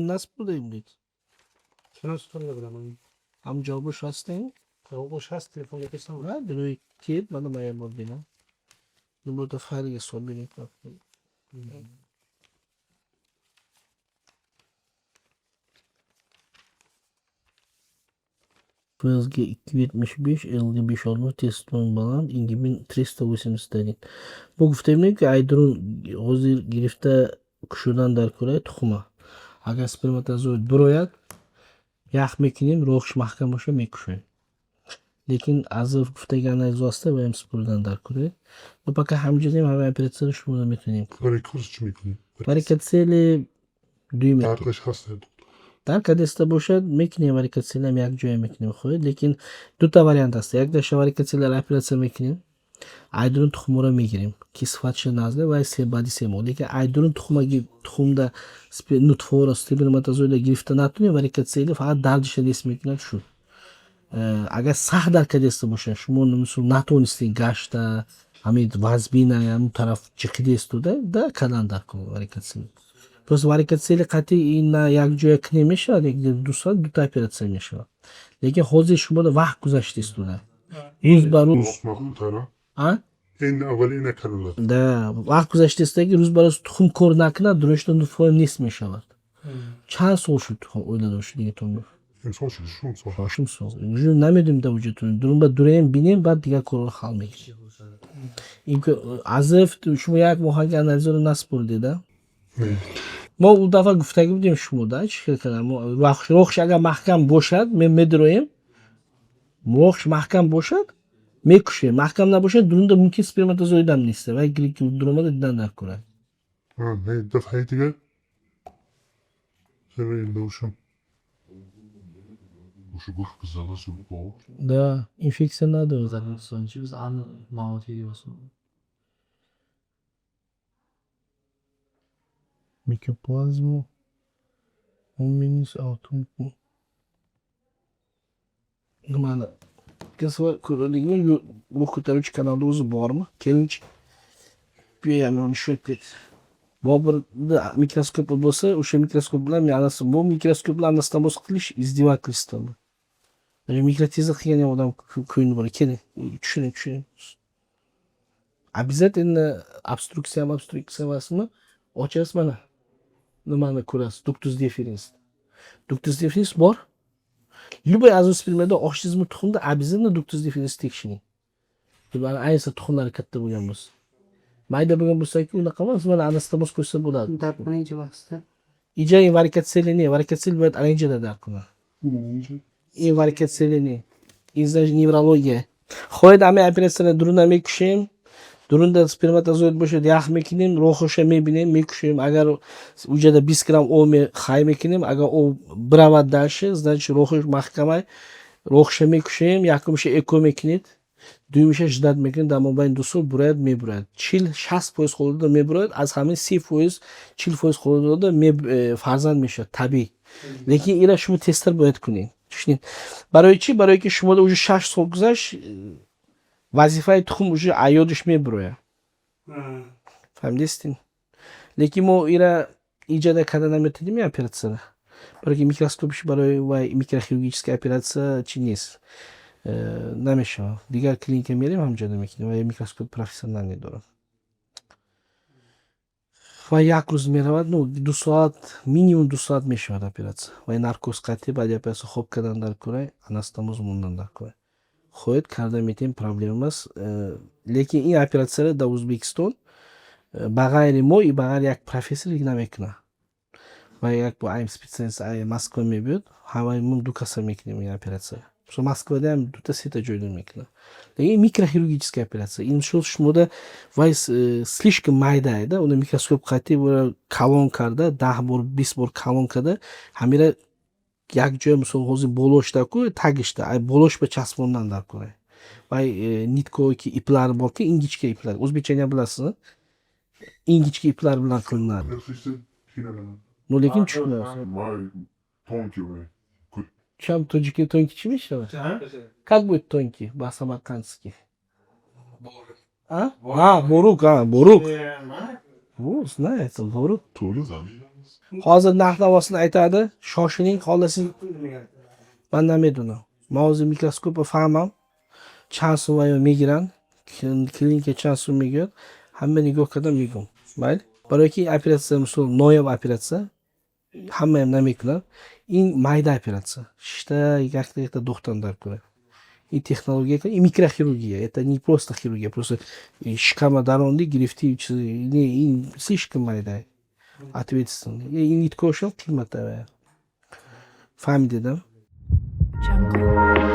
у нас будем быть. Şunu bilemem. Amca bu şahsın. O şahs telefon yapıyorsam. Ha, bir kit bana maya modina. Numara da fark son bir bak. PSG 275 55 olma teston balan 2380 bu guftemlik aydurun hozir girifte kuşudan dar koray tuxuma agar spermatozoid biroyat yaxmekinim ro'xish mahkam bo'lsa mekushay lekin azov guftaga analizda va ham spurdan dar koray но пока hamjinim hava operatsiya shu bilan mekinim Varikoz için mi? varikatsiyali duyme Arkadaş hasta. در کدسته باشد میکنیم واریکاتسیل هم یک جای میکنیم خود لیکن دو تا واریانت هست یک داشته واریکاتسیل را اپراتسیون میکنیم ایدرون تخم رو میگیریم که صفتش نازله و سه بعدی سه ماه لیکن ایدرون تخم دا نطفه را سپرماتوزوید گرفته نتونیم واریکاتسیل فقط دردش نیست میکنه شو اگر صح در کدسته باشه شما مثلا نتونستین گشته همین وزبینه یا اون طرف چقدر استوده دا کلان در کنیم واریکاتسیل Просто varikatsiyali qati inna yak joya qilmayishadi, dusa duta operatsiya qilishadi. Lekin hozir shu bola vaqt guzashdi ustidan. Ruz baruz. Osmanlı tara. Ha? En avvali ne kararlar? Da, vaqt guzashdagi ruz baruz tuxum ko'rinakina durishda nutfoy nesmishadi. Chand so'l shu tuxum o'yladi shu degan tomda. En son şey şu mu sonra? Shum so'l. Ju namedim da vujudun. Durumba durayim binin bad diga ko'rib xalmaydi. Imko azif shu yak muhanga analizor nasib bo'ldi-da. ما اون دفعه گفتگو بودیم شما دا چیکار کنم روخش اگر محکم باشد من میدرویم روخش محکم باشد میکشه محکم نباشد درونده ممکن سپرماتوزوید هم نیسته و اگر که درومه دیدن نکنه Ha ne dafayı diye. Severim doğuşum. Uşu boş kızala sübük o. да инфекция надо Sonuncu biz anı mağut ediyorsun. микоплазму уминис аутум nimani kasva ko'rligimi bu ko'taruvchi kanalda o'zi bormi kelinchi bu ham uni tushunib Boburda mikroskop bo'lsa o'sha mikroskop bilan anasi bu mikroskop bilan anasidan bo'lsa qilish izdevательство mikrotezda qilgan odam ko'ngli bor keling tushuning обязательно obstruksiya emasmi ochasiz mana nimani ko'rasiz ductus deferens ductus deferens bor любой azospermada ochsizmi tuxumda обязательно ductus deferens tekshiring ayniqsa tuxumlari katta bo'lgan bo'lsa mayda bo'lgan bo'lsa-ku unaqa emas mana anastomos qo'ysa bo'ladi Neçe vakti? ija varikatsiyali varikatsiyal bo'ladi aranjada darkuna varikatsiyali из-за неврология xo'yd ame operatsiyalar durundan mekushim durunda spermatozoid bo'lsa yax mekinim ro'xosha mebinim mekushim agar ujada 20 gram olme xay mekinim agar o брава дальше значит ro'xosh mahkamay ro'xosha mekushim yakimsha eko mekinit duymisha jiddat mekin damobayn dusul burayat meburayat chil 60% qo'lida meburayat az hamin 30% chil foiz qo'lida farzand mishad tabiiy lekin ila shuni testlar bo'yat kuning tushuning baroyki shumada уже 6 so'l guzash vazifai tuxum уже ayodish meburoya فهمیدین لیکن ما ایرا ایجاد کردن میتونیم یا اپراتسیون برای میکروسکوپش برای و میکروخیروگیچسکی اپراتسیون چی نیست نمیشه دیگر کلینیک میریم همجا نمیکنیم و میکروسکوپ پروفسیونال ندارم و یک روز میرود نو 2 ساعت مینیمم 2 ساعت میشود اپراتسیون و نارکوز قطعی بعد اپراتسیون خوب کردن در کره آناستاموز موندن در کره خود کرده میتونیم پرابلم است لیکن این اپراتسیون در ازبکستان بغیر ما ای بغیر یک پروفسور دیگه نمیکنه و یک با ایم سپیسیالیست ای مسکو میبود همه من دو کس میکنیم این اپراتسیون so مسکو هم دو تا سه تا جویدن میکنه این میکروخیروگیچسکی اپراتسیون این شو شموده وایس слишком майда да اون میکروسکوپ قطعی بر کالون کرده 10 بار 20 بار کالون کرده همیشه یک جای مثلا حوزه بولوش داکو تاگشته ای بولوش به چسبوندن در کنه و nitko ki iplar bor ki ingichka iplar o'zbekcha bilasizmi ingichka iplar bilan qilinadi no lekin tushunmayapsiz Тонкий. чем тоджики тонкий что как будет тонкий басамаркандский борук борук знает борук Tuğlu zaten. Hozir narx-navosini aytadi. Shoshiling, xohlasin. Man намедунам. Mavzu mikroskopi fahmam. Чанд сумма мегиранд. Клиника чанд сум мегирад. Hamma nigоҳ кардам мегӯм. Майли? Барои ки operatsiya misol noyob operatsiya hamma ham намекунад. Ин майда operatsiya. Shishda якта духтан дар кунад. И технология, и микрохирургия. Это не просто хирургия, просто шикама даронди гирифти, не, слишком майда. Ответственный. И нит кошел, климата. Фамилия, да? Jungle.